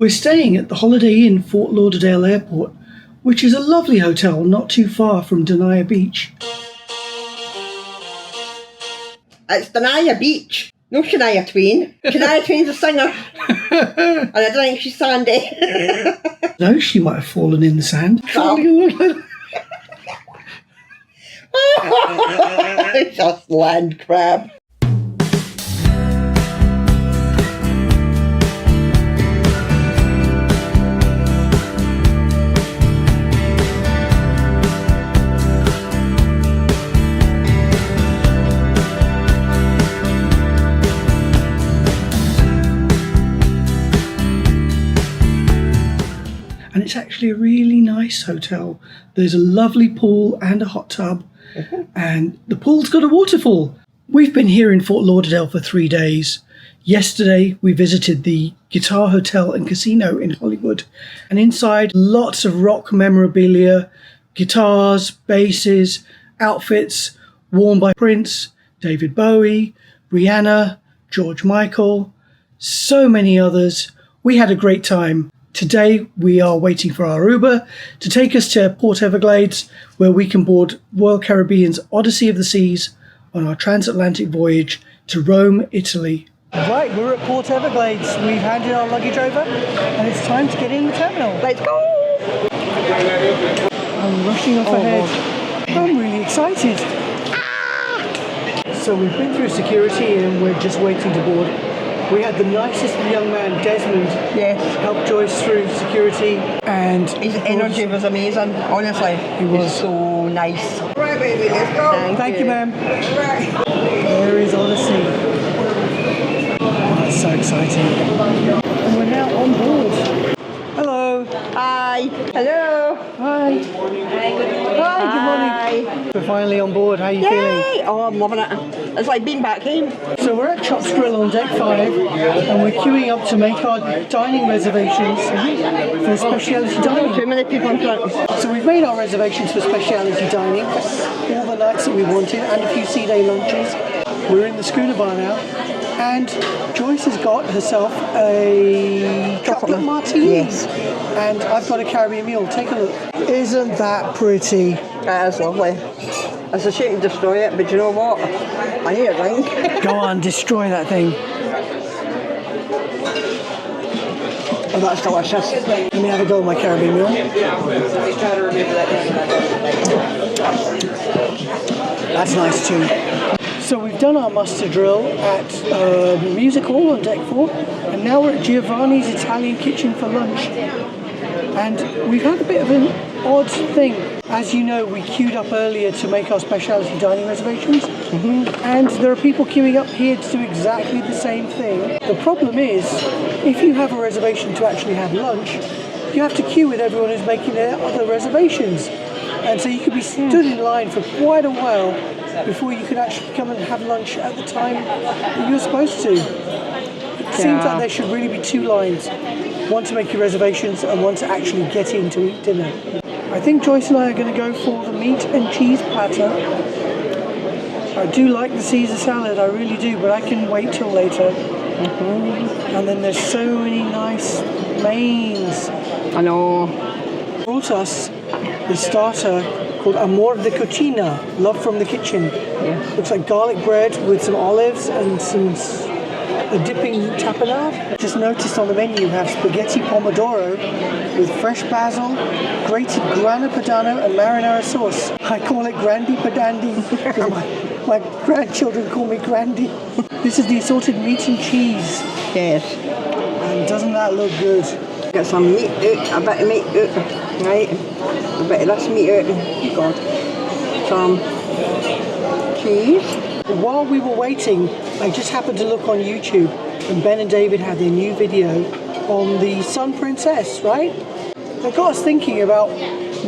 We're staying at the Holiday Inn Fort Lauderdale Airport, which is a lovely hotel not too far from Dania Beach. It's Dania Beach, no Shania Twain. Shania Twain's a singer, and I don't think she's sandy. No, she might have fallen in the sand. Just land crab. And it's actually a really nice hotel. There's a lovely pool and a hot tub, and the pool's got a waterfall. We've been here in Fort Lauderdale for 3 days. Yesterday we visited the Guitar Hotel and Casino in Hollywood, and inside lots of rock memorabilia, guitars, basses, outfits worn by Prince, David Bowie, Rihanna, George Michael, so many others. We had a great time. Today we are waiting for our Uber to take us to Port Everglades, where we can board Royal Caribbean's Odyssey of the Seas on our transatlantic voyage to Rome, Italy. Right, we're at Port Everglades. We've handed our luggage over and it's time to get in the terminal. Let's go! I'm rushing off ahead. I'm really excited. So we've been through security and we're just waiting to board. We had the nicest young man, Desmond, help Joyce through security, and his energy was amazing, honestly. He was so nice. Right, baby, let's go. Thank you, ma'am. Right. There is Odyssey. Oh, it's so exciting. And we're now on board. Hello. Hi. Hello. Hi. Hi, good morning. We're finally on board. How are you feeling? Oh, I'm loving it. It's like being back home. So we're at Chops Grille on deck 5 and we're queuing up to make our dining reservations for speciality dining. Too many people in front. So we've made our reservations for speciality dining, all the nights that we wanted, and a few sea day lunches. We're in the schooner bar now, and Joyce has got herself a chocolate martini. Yes. And I've got a Caribbean mule. Take a look. Isn't that pretty? That is lovely. It's a shame to destroy it, but you know what? I need a drink. Go on, destroy that thing. Oh, that's delicious. Let me have a go with my Caribbean mule. That's nice too. So we've done our muster drill at Music Hall on deck 4, and now we're at Giovanni's Italian kitchen for lunch. And we've had a bit of an odd thing. As you know, we queued up earlier to make our specialty dining reservations, and there are people queuing up here to do exactly the same thing. The problem is, if you have a reservation to actually have lunch, you have to queue with everyone who's making their other reservations. And so you could be stood in line for quite a while before you could actually come and have lunch at the time that you're supposed to. It seems like there should really be 2 lines. One to make your reservations and one to actually get in to eat dinner. I think Joyce and I are going to go for the meat and cheese platter. I do like the Caesar salad, I really do, but I can wait till later. And then there's so many nice mains. I know. Brought us the starter called Amor de Cucina, Love from the Kitchen. Yeah. Looks like garlic bread with some olives and some a dipping tapenade. Just noticed on the menu you have spaghetti pomodoro with fresh basil, grated grana padano and marinara sauce. I call it Grandi Padandi because my grandchildren call me Grandy. This is the assorted meat and cheese. Yes. And doesn't that look good? Get some meat out, a bit of meat out, right? A bit of this meat out. God. Some cheese. While we were waiting, I just happened to look on YouTube, and Ben and David had their new video on the Sun Princess, right? That got us thinking about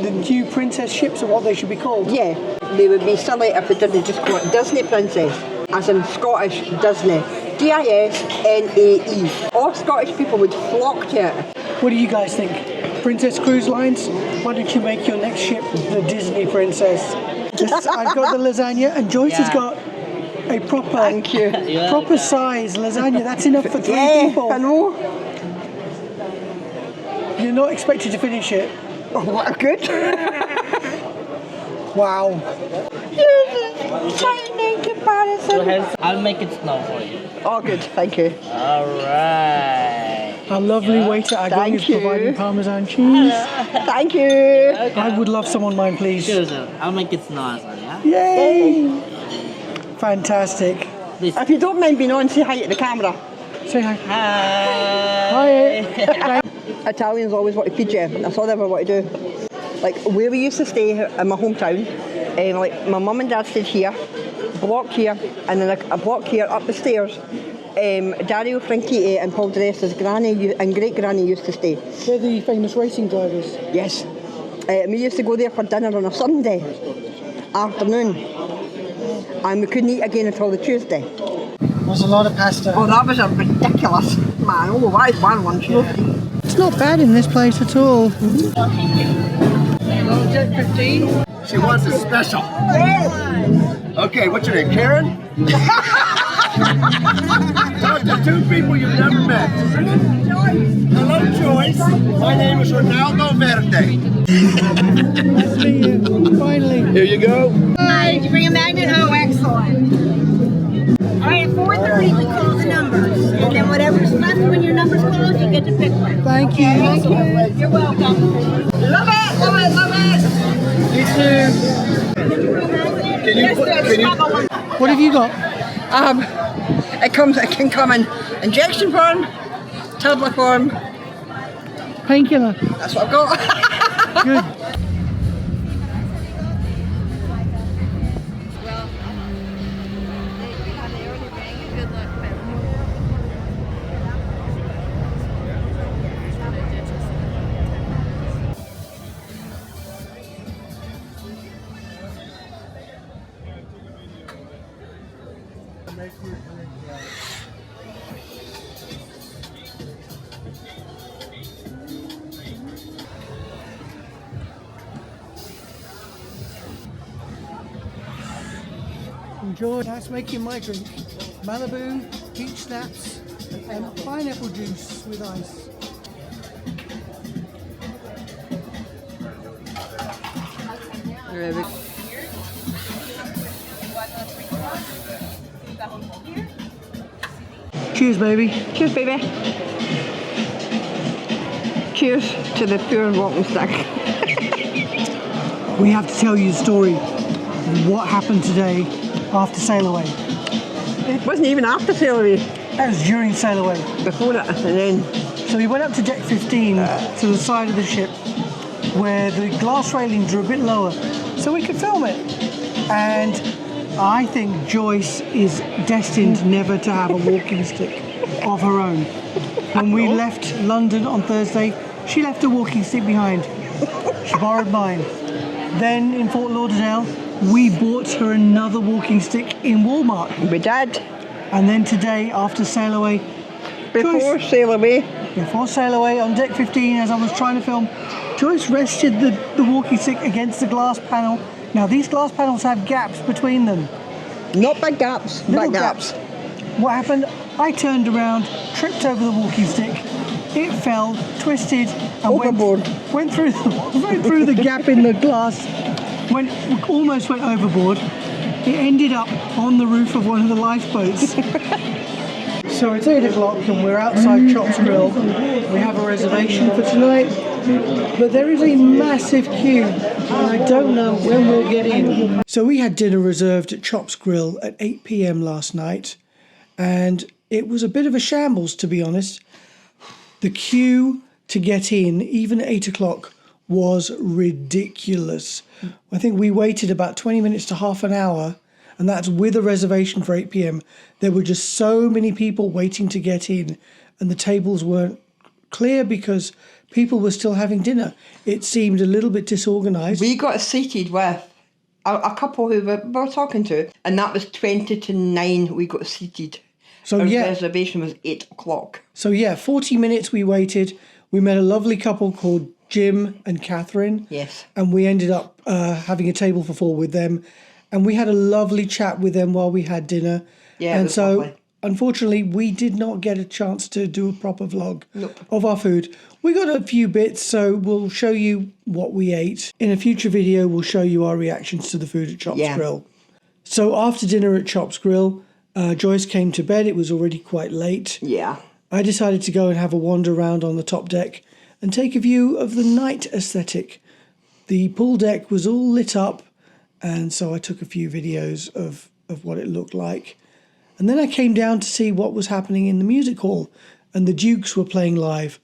the new princess ships and what they should be called. Yeah, they would be silly if they didn't just call it Disney Princess, as in Scottish Disney. D-I-S-N-A-E. All Scottish people would flock to it. What do you guys think? Princess Cruise Lines? Why don't you make your next ship the Disney Princess? I've got the lasagna, and Joyce has got a proper, proper size lasagna. That's enough for 3 people. I know. You're not expected to finish it. Oh, what good. Wow. I'll make it snow for you. Oh, good. Thank you. All right. Our lovely waiter Agong Thank is you. providing Parmesan cheese. Thank you. I would love some on mine, please. Sure, sir. I'll make it snow as well, yeah? Yay! Fantastic. Please. If you don't mind being on, say hi to the camera. Say hi. Hi. Hi. Italians always want to feed you. That's all they ever want to do. Like where we used to stay in my hometown, like my mum and dad stayed here, block here, and then a block here up the stairs. Dario Franchitti and Paul Dressa's granny and great granny used to stay. They're the famous racing drivers. Yes. We used to go there for dinner on a Sunday afternoon, and we couldn't eat again until the Tuesday. There's a lot of pasta. Oh, that was a ridiculous, man. Oh, why is one lunch? It's not bad in this place at all. She wants it special. Okay, what's your name, Karen? Talk to two people you've never met. Hello, Joyce. My name is Ronaldo Verde. Nice to meet you. Finally. Here you go. Hi, did you bring a magnet? Oh, excellent. All right, at 4:30 we call the numbers, and then whatever's left when your number's called, you get to pick one. Thank you. Thank you. You're welcome. Love it, love it, love it. You too. Can you What have you got? It can come in injection form, tablet form. Painkiller. That's what I've got. Good. Enjoy. That's making my drink. Malibu, peach snaps, and pineapple juice with ice. Cheers, baby. Cheers, baby. Cheers to the pure walking stick. We have to tell you the story of what happened today after Sailaway. It wasn't even after Sailaway. That was during Sailaway. Before it, and then So we went up to deck 15 to the side of the ship where the glass railings are a bit lower so we could film it. And I think Joyce is destined never to have a walking stick of her own. When we left London on Thursday, she left a walking stick behind. She borrowed mine. Then in Fort Lauderdale, we bought her another walking stick in Walmart. we did. And then today, after Sailaway, Before Joyce, Sailaway. before Sailaway on deck 15, as I was trying to film, Joyce rested the walking stick against the glass panel. Now these glass panels have gaps between them. Not big gaps, Little big gaps. What happened? I turned around, tripped over the walking stick. It fell, twisted, and Overboard. went through the gap in the glass. Almost went overboard. It ended up on the roof of one of the lifeboats. So it's 8 o'clock and we're outside Chops Grill. We have a reservation for tonight, but there is a massive queue and I don't know when we'll get in. So we had dinner reserved at Chops Grill at 8 p.m. last night, and it was a bit of a shambles, to be honest. The queue to get in, even at 8 o'clock, was ridiculous. I think we waited about 20 minutes to half an hour, and that's with a reservation for 8 p.m. There were just so many people waiting to get in, and the tables weren't clear because people were still having dinner. It seemed a little bit disorganised. We got seated with a couple who we were talking to, and that was 20 to 9 we got seated. So Our yeah, reservation was 8 o'clock. so yeah, 40 minutes we waited. We met a lovely couple called Jim and Catherine. Yes. And we ended up having a table for 4 with them. And we had a lovely chat with them while we had dinner. Yeah, it and was so lovely. unfortunately, we did not get a chance to do a proper vlog of our food. We got a few bits, so we'll show you what we ate. In a future video, we'll show you our reactions to the food at Chops Grill. So after dinner at Chops Grill, Joyce came to bed. It was already quite late. Yeah. I decided to go and have a wander around on the top deck and take a view of the night aesthetic. The pool deck was all lit up, and so I took a few videos of what it looked like. And then I came down to see what was happening in the music hall, and the Dukes were playing live.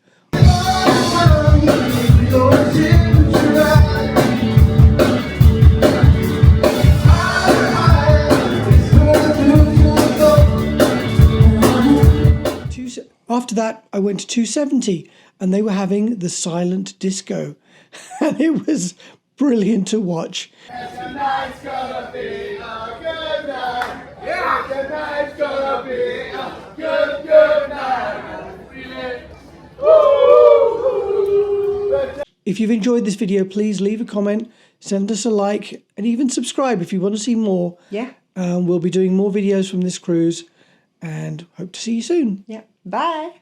After that, I went to 270, and they were having the silent disco, and it was brilliant to watch. Tonight's gonna be a good night. Yeah, tonight's gonna be a good night. If you've enjoyed this video, please leave a comment, send us a like, and even subscribe if you want to see more. Yeah. We'll be doing more videos from this cruise, and hope to see you soon. Yeah. Bye.